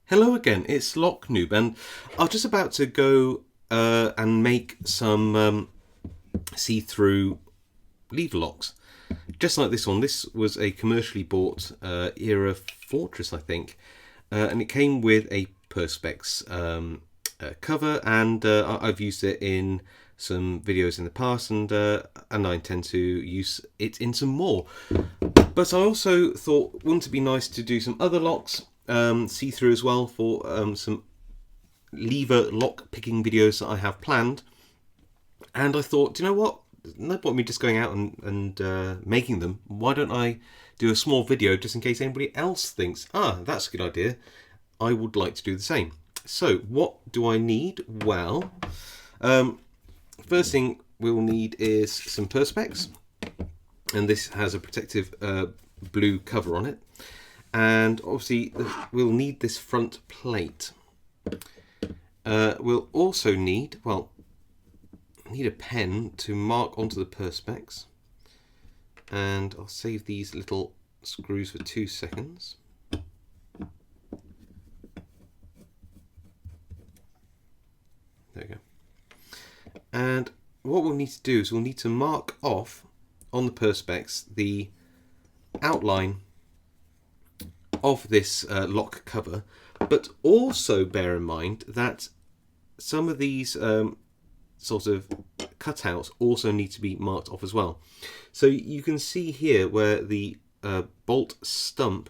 Hello again, it's Noob, and I was just about to go and make some see-through lever locks, just like this one. This was a commercially bought era Fortress, I think, and it came with a Perspex cover, and I've used it in some videos in the past, and I intend to use it in some more. But I also thought, wouldn't it be nice to do some other locks, see-through as well, for some lever lock picking videos that I have planned. And I thought, do you know what? No point me just going out and making them. Why don't I do a small video just in case anybody else thinks, that's a good idea. I would like to do the same. So what do I need? Well, first thing we'll need is some Perspex. And this has a protective blue cover on it. And obviously we'll need this front plate. We'll also need, a pen to mark onto the Perspex. And I'll save these little screws for 2 seconds. There we go. And what we'll need to do is we'll need to mark off on the Perspex the outline of this lock cover, but also bear in mind that some of these sort of cutouts also need to be marked off as well. So you can see here where the bolt stump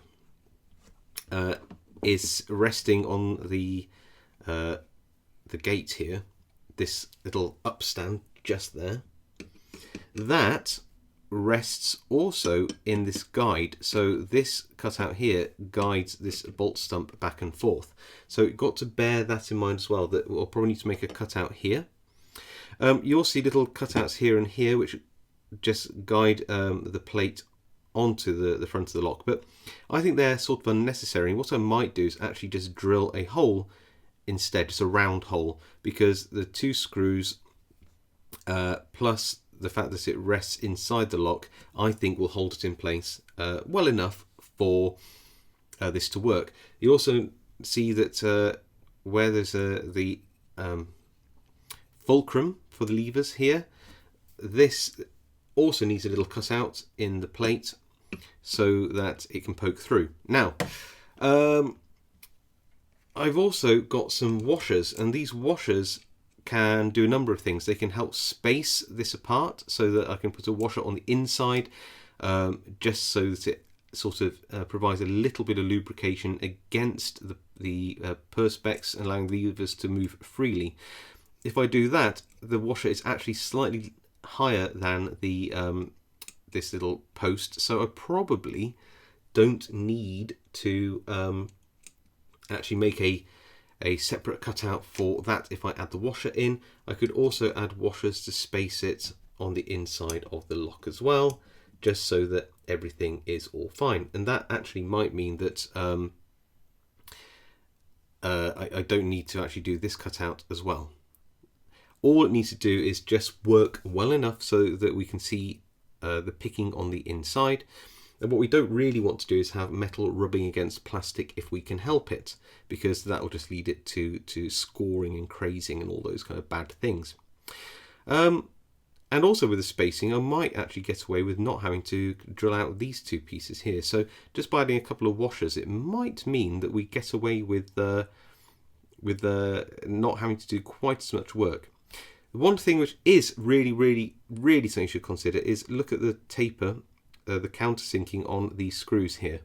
is resting on the gate here, this little upstand just there. That rests also in this guide, so this cutout here guides this bolt stump back and forth, so you've got to bear that in mind as well, that we'll probably need to make a cutout here. You'll see little cutouts here and here which just guide the plate onto the front of the lock, but I think they're sort of unnecessary. What I might do is actually just drill a hole instead, just a round hole, because the 2 screws plus the fact that it rests inside the lock, I think will hold it in place well enough for this to work. You also see that where there's the fulcrum for the levers here, this also needs a little cutout in the plate so that it can poke through. Now, I've also got some washers, and these washers can do a number of things. They can help space this apart so that I can put a washer on the inside, just so that it sort of provides a little bit of lubrication against the Perspex, allowing the levers to move freely. If I do that, the washer is actually slightly higher than the this little post, so I probably don't need to actually make a separate cutout for that. If I add the washer in, I could also add washers to space it on the inside of the lock as well, just so that everything is all fine. And that actually might mean that I don't need to actually do this cutout as well. All it needs to do is just work well enough so that we can see the picking on the inside. And what we don't really want to do is have metal rubbing against plastic if we can help it, because that will just lead it to scoring and crazing and all those kind of bad things. And also with the spacing, I might actually get away with not having to drill out these 2 pieces here. So just by adding a couple of washers, it might mean that we get away with not having to do quite as much work. One thing which is really something you should consider is look at the taper, the countersinking on these screws here.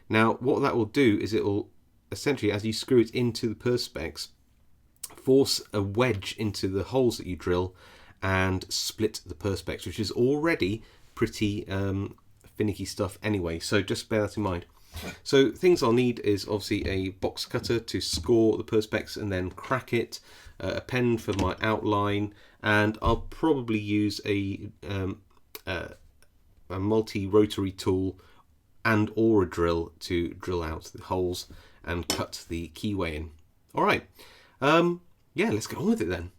Now what that will do is it will essentially, as you screw it into the Perspex, force a wedge into the holes that you drill and split the Perspex, which is already pretty finicky stuff anyway, so just bear that in mind. So things I'll need is obviously a box cutter to score the Perspex and then crack it, a pen for my outline, and I'll probably use a multi-rotary tool and or a drill to drill out the holes and cut the keyway in. All right, yeah, let's get on with it then.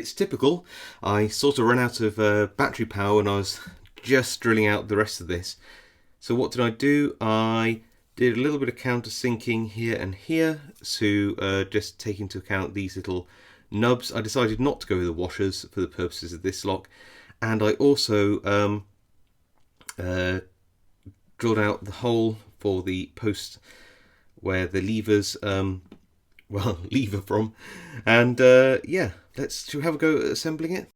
it's typical. I sort of ran out of battery power when I was just drilling out the rest of this. So what did I do? I did a little bit of countersinking here and here to just take into account these little nubs. I decided not to go with the washers for the purposes of this lock, and I also drilled out the hole for the post where the levers lever from, and yeah, let's have a go at assembling it.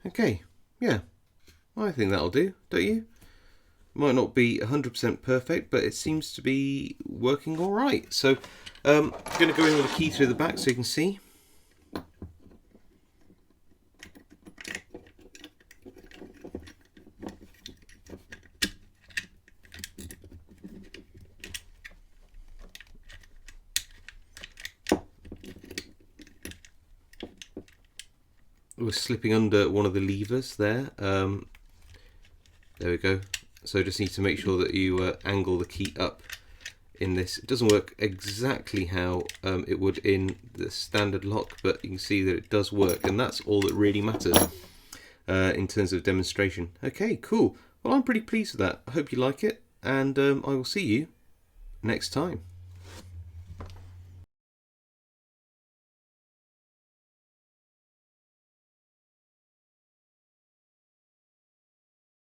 Okay, yeah, I think that'll do, don't you? Might not be 100% perfect, but it seems to be working all right. So I'm going to go in with the key through the back so you can see. We're slipping under one of the levers there. There we go. So just need to make sure that you angle the key up in this. It doesn't work exactly how it would in the standard lock, but you can see that it does work, and that's all that really matters in terms of demonstration. Okay, cool. Well, I'm pretty pleased with that. I hope you like it, and I will see you next time.